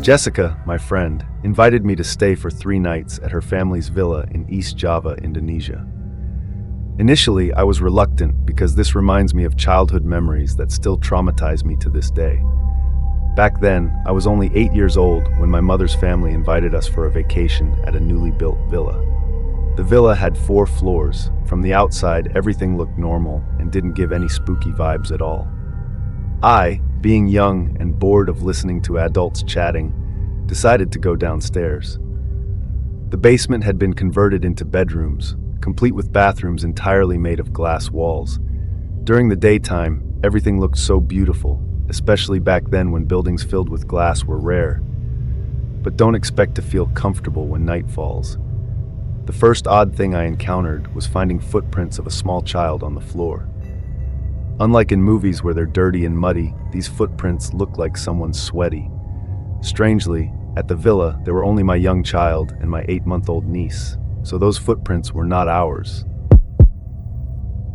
Jessica, my friend, invited me to stay for 3 nights at her family's villa in East Java, Indonesia. Initially, I was reluctant because this reminds me of childhood memories that still traumatize me to this day. Back then, I was only 8 years old when my mother's family invited us for a vacation at a newly built villa. The villa had 4 floors. From the outside, everything looked normal and didn't give any spooky vibes at all. I, being young and bored of listening to adults chatting, decided to go downstairs. The basement had been converted into bedrooms, complete with bathrooms entirely made of glass walls. During the daytime, everything looked so beautiful, especially back then when buildings filled with glass were rare. But don't expect to feel comfortable when night falls. The first odd thing I encountered was finding footprints of a small child on the floor. Unlike in movies where they're dirty and muddy, these footprints look like someone's sweaty. Strangely, at the villa, there were only my young child and my 8-month-old niece, so those footprints were not ours.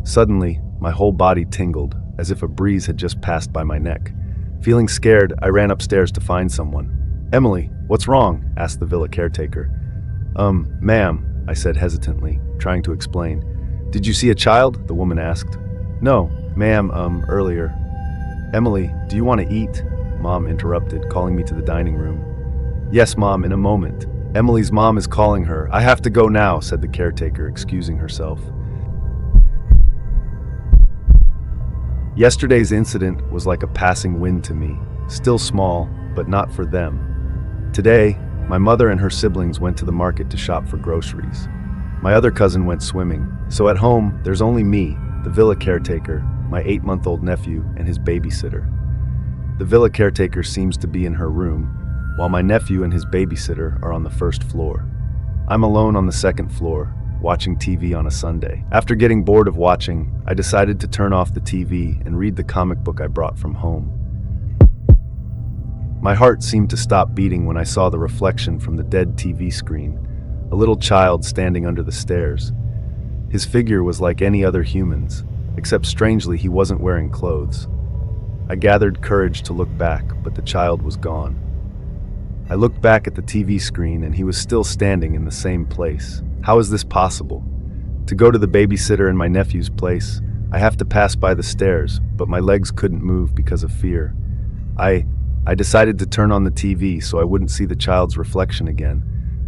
Suddenly, my whole body tingled, as if a breeze had just passed by my neck. Feeling scared, I ran upstairs to find someone. "Emily, what's wrong?" asked the villa caretaker. Ma'am," I said hesitantly, trying to explain. "Did you see a child?" the woman asked. "No, ma'am, earlier." "Emily, do you want to eat?" Mom interrupted, calling me to the dining room. "Yes, Mom, in a moment. Emily's mom is calling her. I have to go now," said the caretaker, excusing herself. Yesterday's incident was like a passing wind to me, still small, but not for them. Today, my mother and her siblings went to the market to shop for groceries. My other cousin went swimming, so at home, there's only me, the villa caretaker, my 8-month-old nephew, and his babysitter. The villa caretaker seems to be in her room, while my nephew and his babysitter are on the first floor. I'm alone on the second floor, watching TV on a Sunday. After getting bored of watching, I decided to turn off the TV and read the comic book I brought from home. My heart seemed to stop beating when I saw the reflection from the dead TV screen, a little child standing under the stairs. His figure was like any other human's, except strangely he wasn't wearing clothes. I gathered courage to look back, but the child was gone. I looked back at the TV screen and he was still standing in the same place. How is this possible? To go to the babysitter and my nephew's place, I have to pass by the stairs, but my legs couldn't move because of fear. I decided to turn on the TV so I wouldn't see the child's reflection again,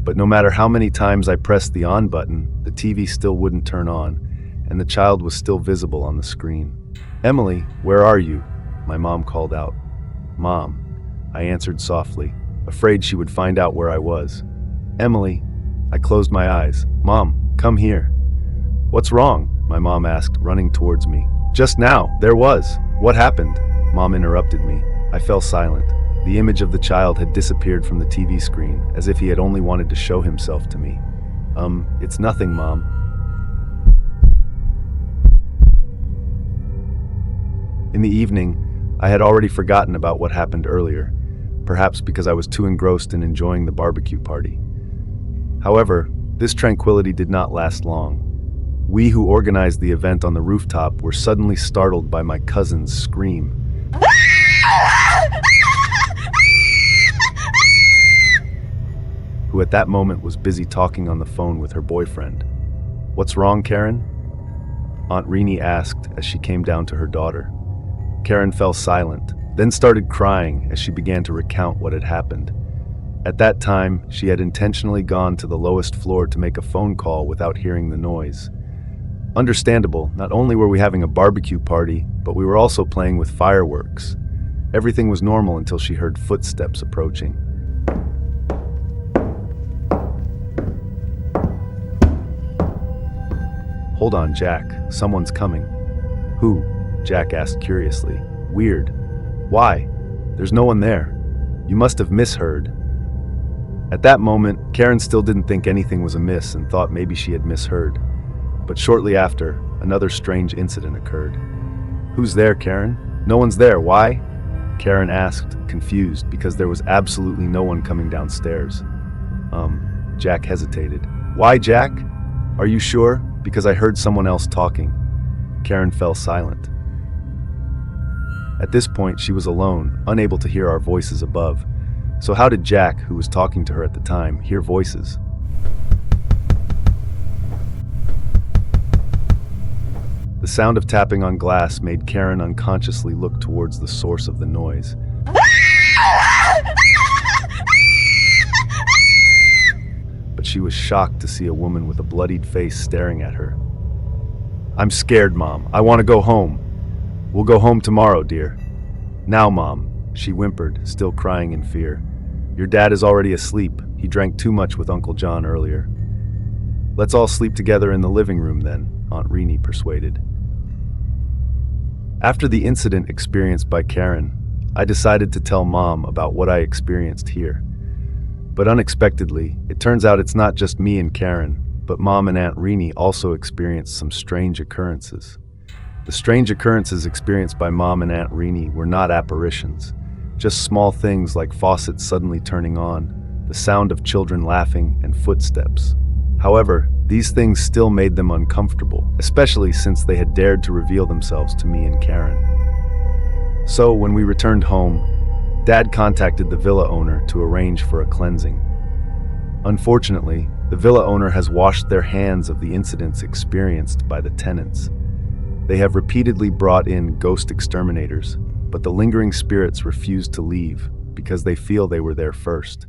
but no matter how many times I pressed the on button, the TV still wouldn't turn on, and the child was still visible on the screen. "Emily, where are you?" my mom called out. "Mom," I answered softly, afraid she would find out where I was. "Emily," I closed my eyes. "Mom, come here." "What's wrong?" my mom asked, running towards me. "Just now, there was. What happened?" Mom interrupted me. I fell silent. The image of the child had disappeared from the TV screen, as if he had only wanted to show himself to me. It's nothing, Mom." In the evening, I had already forgotten about what happened earlier, perhaps because I was too engrossed in enjoying the barbecue party. However, this tranquility did not last long. We who organized the event on the rooftop were suddenly startled by my cousin's scream. Who at that moment was busy talking on the phone with her boyfriend. "What's wrong, Karen?" Aunt Rini asked as she came down to her daughter. Karen fell silent, then started crying as she began to recount what had happened. At that time, she had intentionally gone to the lowest floor to make a phone call without hearing the noise. Understandable, not only were we having a barbecue party, but we were also playing with fireworks. Everything was normal until she heard footsteps approaching. "Hold on, Jack. Someone's coming." "Who?" Jack asked curiously. "Weird. Why? There's no one there. You must have misheard." At that moment, Karen still didn't think anything was amiss and thought maybe she had misheard. But shortly after, another strange incident occurred. "Who's there, Karen? No one's there. Why?" Karen asked, confused, because there was absolutely no one coming downstairs. Jack hesitated. "Why, Jack? Are you sure? Because I heard someone else talking." Karen fell silent. At this point, she was alone, unable to hear our voices above. So how did Jack, who was talking to her at the time, hear voices? The sound of tapping on glass made Karen unconsciously look towards the source of the noise. But she was shocked to see a woman with a bloodied face staring at her. "I'm scared, Mom. I want to go home." "We'll go home tomorrow, dear." "Now, Mom," she whimpered, still crying in fear. "Your dad is already asleep. He drank too much with Uncle John earlier." "Let's all sleep together in the living room then," Aunt Renee persuaded. After the incident experienced by Karen, I decided to tell Mom about what I experienced here. But unexpectedly, it turns out it's not just me and Karen, but Mom and Aunt Renee also experienced some strange occurrences. The strange occurrences experienced by Mom and Aunt Renee were not apparitions, just small things like faucets suddenly turning on, the sound of children laughing, and footsteps. However, these things still made them uncomfortable, especially since they had dared to reveal themselves to me and Karen. So, when we returned home, Dad contacted the villa owner to arrange for a cleansing. Unfortunately, the villa owner has washed their hands of the incidents experienced by the tenants. They have repeatedly brought in ghost exterminators, but the lingering spirits refuse to leave because they feel they were there first.